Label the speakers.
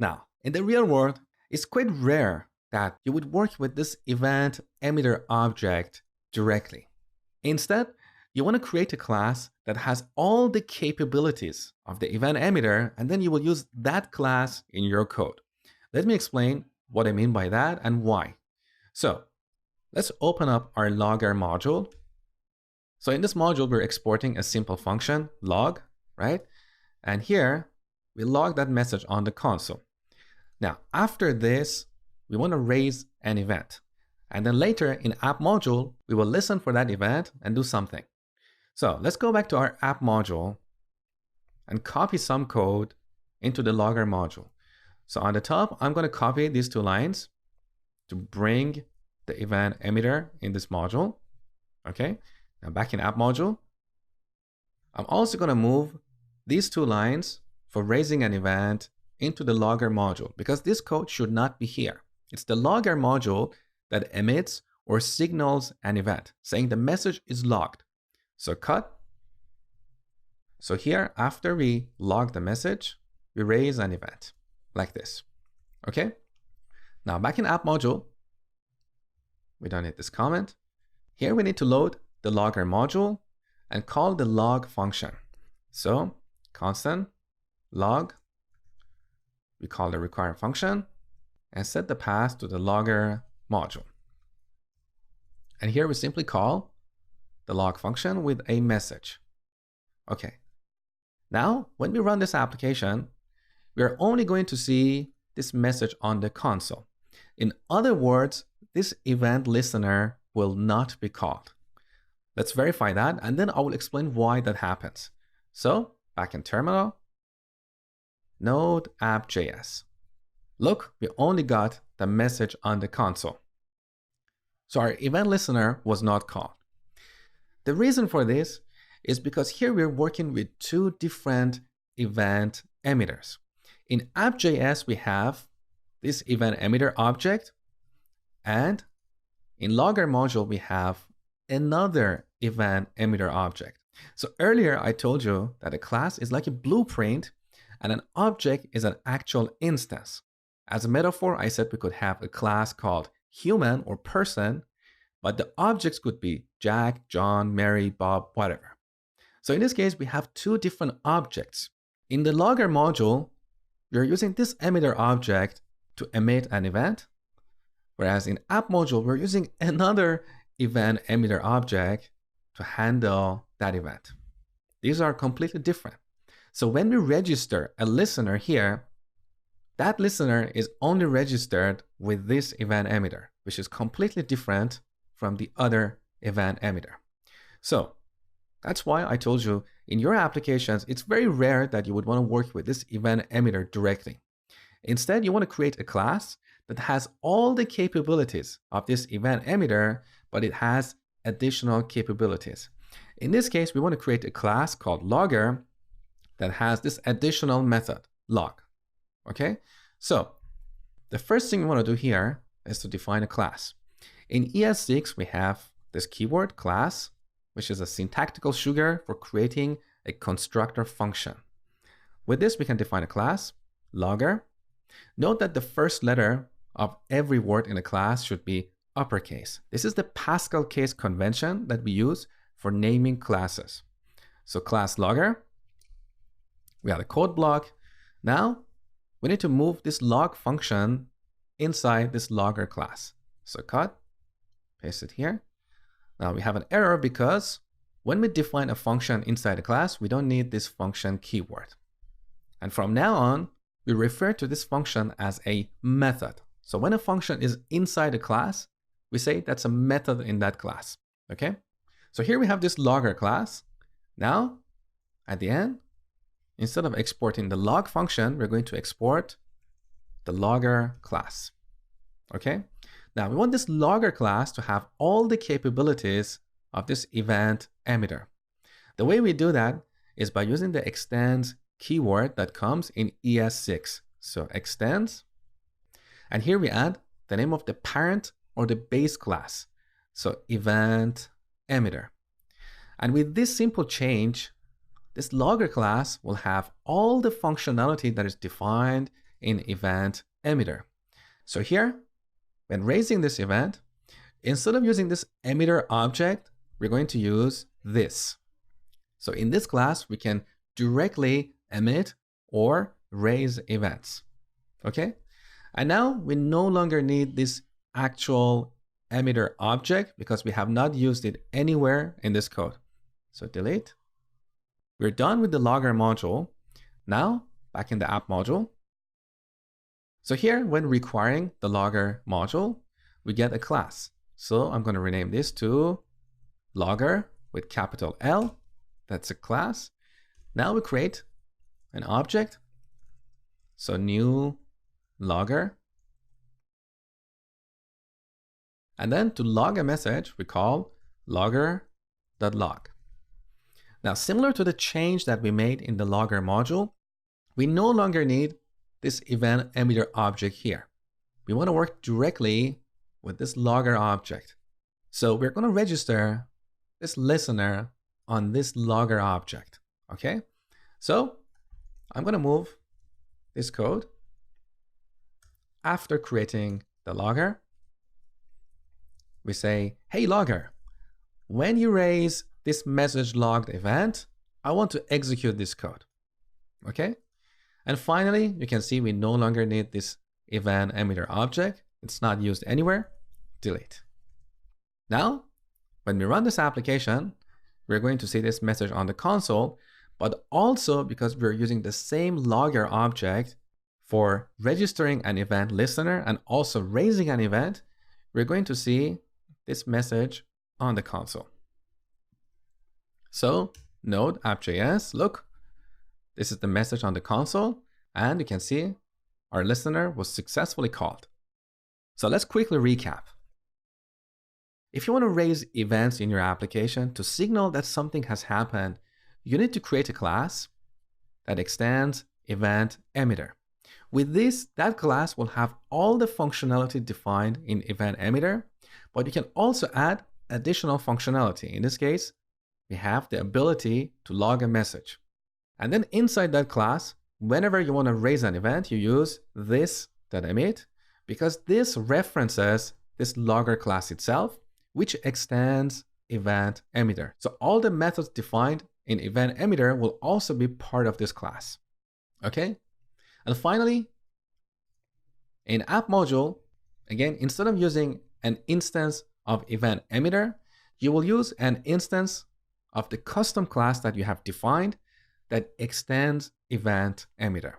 Speaker 1: Now, in the real world, it's quite rare that you would work with this event emitter object directly. Instead, you want to create a class that has all the capabilities of the event emitter, and then you will use that class in your code. Let me explain what I mean by that and why. So let's open up our logger module. So in this module, we're exporting a simple function, log, right? And here, we log that message on the console. Now, after this, we want to raise an event. And then later in app module, we will listen for that event and do something. So let's go back to our app module and copy some code into the logger module. So on the top, I'm going to copy these two lines to bring the event emitter in this module. Okay, now back in app module, I'm also going to move these two lines for raising an event into the logger module because this code should not be here. It's the logger module that emits or signals an event saying the message is logged. So cut. So here, after we log the message, we raise an event like this. Okay. Now back in app module, we don't need this comment. Here we need to load the logger module and call the log function. So constant log, we call the require function and set the path to the logger module. And here we simply call the log function with a message. Okay. Now, when we run this application, we are only going to see this message on the console. In other words, this event listener will not be called. Let's verify that, and then I will explain why that happens. So back in terminal, node app.js. Look, we only got the message on the console. So our event listener was not called. The reason for this is because here we're working with two different event emitters. In app.js, we have this event emitter object, and in logger module, we have another event emitter object. So earlier I told you that a class is like a blueprint and an object is an actual instance. As a metaphor, I said we could have a class called human or person, but the objects could be Jack, John, Mary, Bob, whatever. So in this case, we have two different objects. In the logger module, we're using this emitter object to emit an event, whereas in app module, we're using another event emitter object to handle that event. These are completely different. So when we register a listener here, that listener is only registered with this event emitter, which is completely different from the other event emitter. So that's why I told you in your applications, it's very rare that you would want to work with this event emitter directly. Instead, you want to create a class that has all the capabilities of this event emitter, but it has additional capabilities. In this case, we want to create a class called logger that has this additional method, log. Okay, so the first thing we want to do here is to define a class. In ES6, we have this keyword class, which is a syntactical sugar for creating a constructor function. With this, we can define a class, logger. Note that the first letter of every word in a class should be uppercase. This is the Pascal case convention that we use for naming classes. So class logger, we have a code block. Now we need to move this log function inside this logger class. So cut, paste it here. Now we have an error because when we define a function inside a class, we don't need this function keyword. And from now on, we refer to this function as a method. So when a function is inside a class, we say that's a method in that class. Okay? So here we have this logger class. Now, at the end, instead of exporting the log function, we're going to export the logger class. Okay? Now we want this logger class to have all the capabilities of this event emitter. The way we do that is by using the extends keyword that comes in ES6. So extends, and here we add the name of the parent or the base class. So event emitter. And with this simple change, this logger class will have all the functionality that is defined in event emitter. So here, when raising this event, instead of using this emitter object, we're going to use this. So in this class, we can directly emit or raise events. Okay? And now we no longer need this actual emitter object because we have not used it anywhere in this code. So delete. We're done with the logger module. Now, back in the app module. So here, when requiring the logger module, we get a class. So I'm going to rename this to logger with capital L. That's a class. Now we create an object. So new logger. And then to log a message, we call logger.log. Now, similar to the change that we made in the logger module, we no longer need this event emitter object here. We want to work directly with this logger object. So we're going to register this listener on this logger object. Okay? So I'm going to move this code after creating the logger. We say, hey logger, when you raise this message logged event, I want to execute this code. Okay? And finally, you can see we no longer need this event emitter object. It's not used anywhere. Delete. Now, when we run this application, we're going to see this message on the console, but also because we're using the same logger object for registering an event listener and also raising an event, we're going to see this message on the console. So node app.js, look, this is the message on the console, and you can see our listener was successfully called. So let's quickly recap. If you want to raise events in your application to signal that something has happened, you need to create a class that extends event emitter. With this, that class will have all the functionality defined in event emitter, but you can also add additional functionality. In this case, we have the ability to log a message. And then inside that class, whenever you want to raise an event, you use this.emit because this references this logger class itself, which extends event emitter. So all the methods defined in event emitter will also be part of this class. Okay? And finally, in app module, again, instead of using an instance of event emitter, you will use an instance of the custom class that you have defined that extends event emitter.